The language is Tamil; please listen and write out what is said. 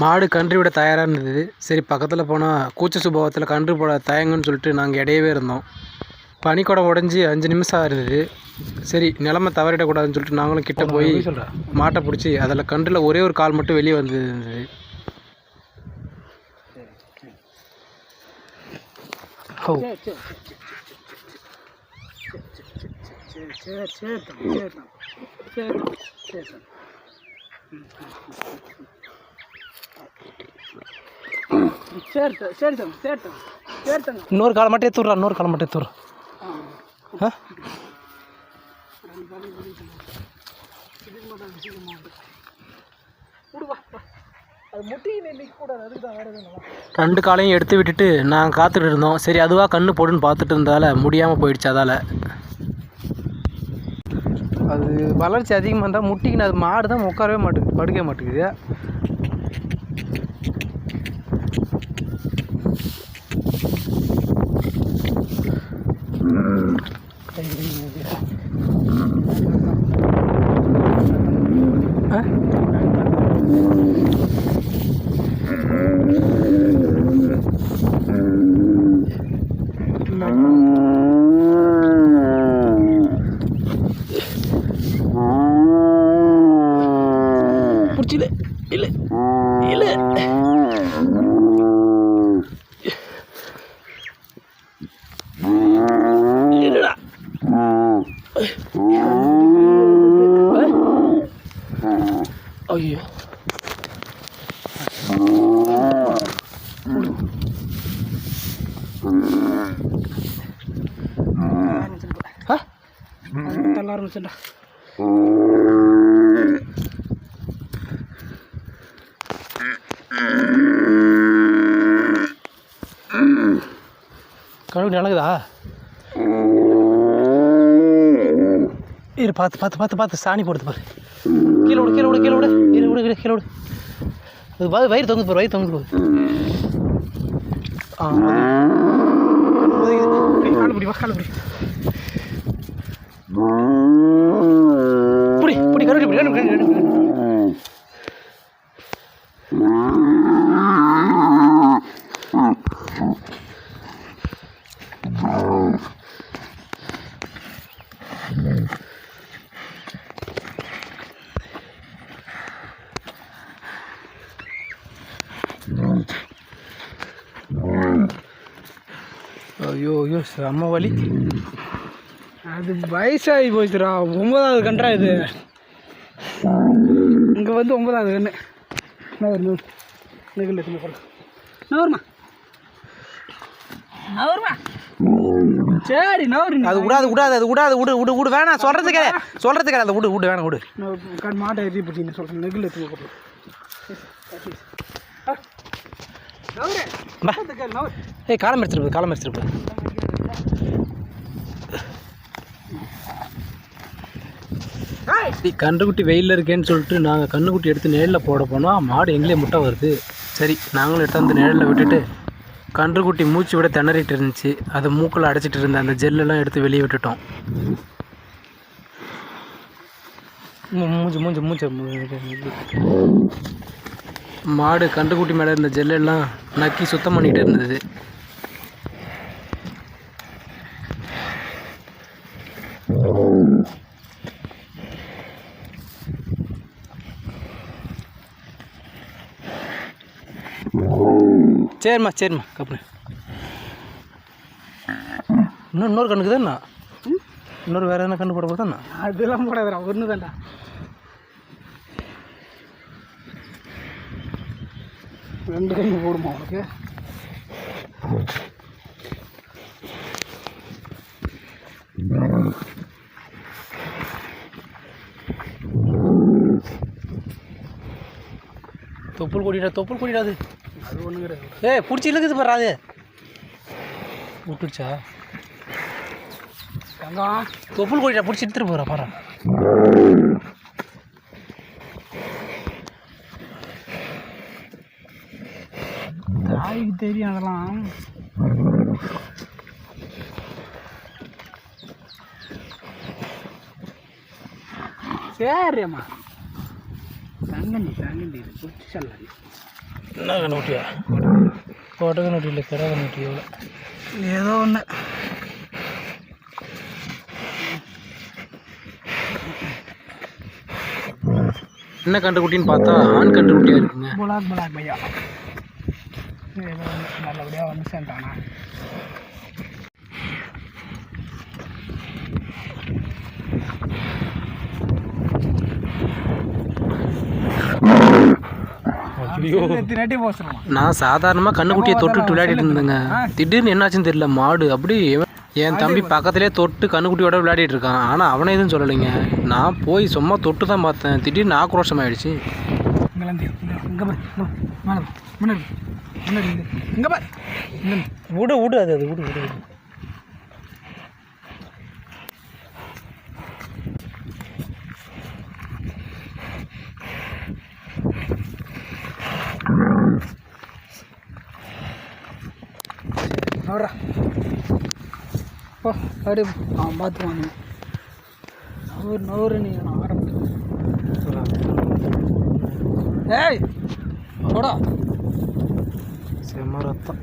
மாடு கன்று விட தயாராக இருந்தது. சரி பக்கத்தில் போனால் கூச்ச சுபாவத்தில் கன்று போட தயங்குன்னு சொல்லிட்டு நாங்கள் இடையவே இருந்தோம். பனிக்கூடம் உடஞ்சி 5 நிமிஷம் இருந்தது. சரி நிலமை தவறிடக்கூடாதுன்னு சொல்லிட்டு நாங்களும் கிட்ட போய் மாட்டை பிடிச்சி அதில் கன்றில் ஒரே ஒரு கால் மட்டும் வெளியே வந்தது. இன்னொரு காலை மட்டும் எடுத்துடுறா, இன்னொரு காலை மட்டும் எடுத்துடுறா. ரெண்டு காலையும் எடுத்து விட்டுட்டு நாங்கள் காத்துட்டு இருந்தோம். சரி அதுவாக கண்ணு போடுன்னு பார்த்துட்டு இருந்தால முடியாமல் போயிடுச்சு. அதால் அது வளர்ச்சி அதிகமாக இருந்தால் முட்டிக்கின்னு அது மாடு தான் உட்காரவே மாட்டேங்குது, படுக்க மாட்டேங்குது. பிடிச்சில இல்லை இல்லை இல்லடா. ஐயோ தள்ள ஆரம்பிச்சுடா. கழுவி நடக்குதா? இரு பார்த்து பார்த்து பார்த்து பார்த்து சாணி போடுது பாரு. கீழே விடு கீழே விடு கீழே விடு கீழே விடு கீழே விடு. அது வயிறு தொங்குது பாரு, வயிறு தொங்குது போகுது. கால் பிடி, கால் பிடி, புடி புடி கருவி பிடி. ஐயோ ஐயோ செம்ம வலி. அது வயசாகி போச்சுடா. 9வது கன்றா இது. இங்கே வந்து 9வது கன்று. நவருமா நவருமா. சரி நவரு. அது விடாது விடாது, அது விடாது. விடு விடு விடு, வேணாம் சொல்கிறதுக்கே சொல்கிறதுக்கே. அதை விடு விடு, வேணாம் விடு. மாட்டை எரி பிடிச்சி சொல்கிறேன். நெகில் எடுத்து போட்டு ஏய் காலம் எடுத்துருப்பது, காலம் எடுத்துருப்பது. கன்றுக்குட்டி வெயிலில் இருக்கேன்னு சொல்லிட்டு நாங்கள் கன்றுக்குட்டி எடுத்து நிழலில் போட போனால் மாடு எங்களே முட்டை வருது. சரி நாங்களும் எடுத்து வந்து நிழலில் விட்டுட்டு கன்றுக்குட்டி மூச்சு விட திணறிட்டு இருந்துச்சு. அதை மூக்கில் அடைச்சிட்டு இருந்த அந்த ஜெல்லெல்லாம் எடுத்து வெளியே விட்டுட்டோம். மூச்சு மூச்சு மூச்சு. மாடு கன்றுக்குட்டி மேலே இருந்த ஜெல்லெல்லாம் நக்கி சுத்தம் பண்ணிகிட்டு இருந்தது. சரிம்மா சரிம்மா கப்பு. இன்னொரு கண்ணுக்கு தான்ண்ணா, இன்னொரு வேறு எதனா கண்ணு போட போதாண்ணா? அதெல்லாம் போடாதா, ஒன்று தான்டா. ரெண்டு கண்ணு போடுமா உனக்கு? தொப்புள் கொடிடா, தொப்புள் கொடிடாது. அது ஒன்று கிடையாது. பிடிச்சி இழுக்குது பாரு. அது விட்டுடுச்சா? தொப்புள் கொடிடா, பிடிச்சி எடுத்துட்டு போகிறா பாரு. தாய்க்கு தெரியும் அதெல்லாம். சரிம்மா தங்கண்டி தங்கண்டி பிடிச்சி சொல்லி என்ன கண்ணுக்குட்டியா? கோட்டை கண்ணுக்குட்டி இல்லை, கிடா கண்ணுக்குட்டி. எவ்வளோ ஏதோ ஒன்று. என்ன கண்டுக்குட்டின்னு பார்த்தா ஆண் கண்டுக்குட்டியாக இருக்குங்க. புலாக் பையா ஏதோ ஒன்று நல்லபடியாக வந்து சேர்ந்தானா. நான் சாதாரணமாக கண்ணுக்குட்டியை தொட்டுட்டு விளையாடிட்டு இருந்தேங்க. திடீர்னு என்னாச்சுன்னு தெரியல, மாடு அப்படி என் தம்பி பக்கத்துலேயே தொட்டு கண்ணுக்குட்டியோட விளையாடிட்டு இருக்கான். ஆனால் அவனை எதுவும் சொல்லலைங்க. நான் போய் சும்மா தொட்டு தான் பார்த்தேன். திடீர்னு ஆக்ரோஷம் ஆயிடுச்சு. விடு விடு அது அது விடு விடு விடு. நோடுறா ஓ அப்படி அவன் பார்த்துக்குவாங்க. நூறு நீ ஆரம்பிச்சு. ஏய் போடா செம்ம ரத்தம்.